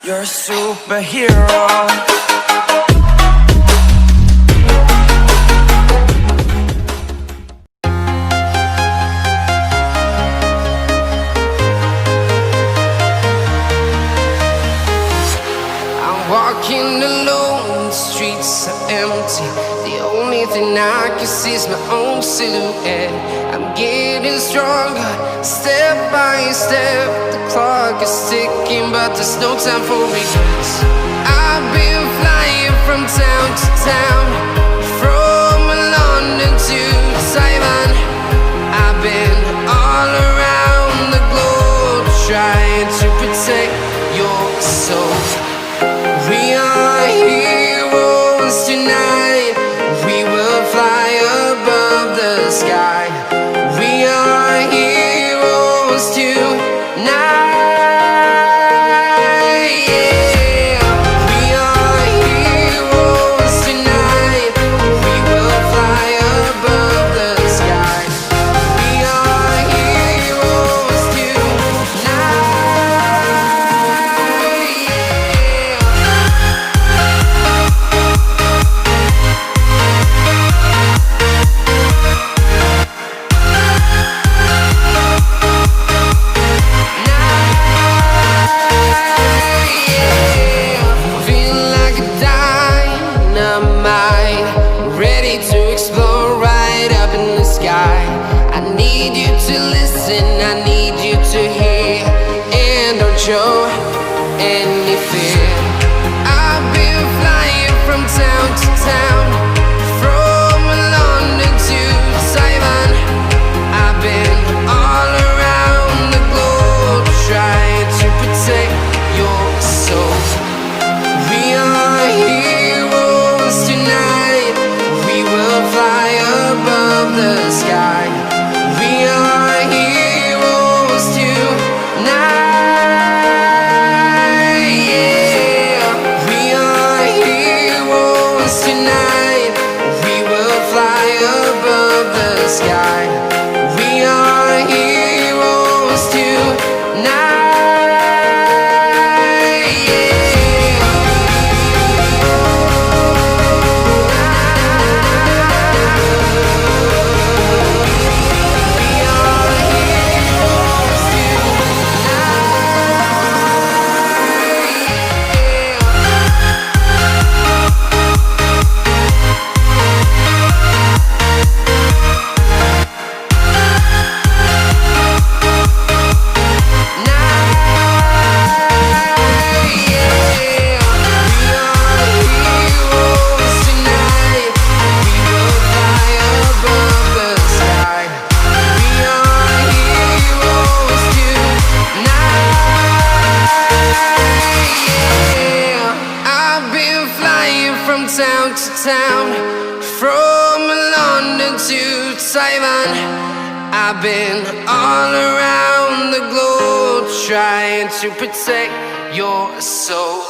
You're a superhero. Walking alone, the streets are empty. The only thing I can see is my own silhouette. I'm getting stronger, step by step. The clock is ticking, but there's no time for regrets. I've been flying from town to town, from London to Taiwan. I've been all around the globe, trying to protect your soul. We are heroes tonight. We will fly above the sky. We are heroes tonight. Yeah. We are heroes tonight. We will fly above the sky. We are heroes tonight. I need you to listen, I need you to hear, and don't show any fear. I've been flying from town to town, from London to Taiwan. I've been all around the globe, trying to protect your soul. We are heroes tonight. We will fly above the sky. We are heroes tonight. Yeah. We are heroes tonight. We will fly above the sky. We are heroes tonight. From town to town, from London to Taiwan. I've been all around the globe, trying to protect your soul.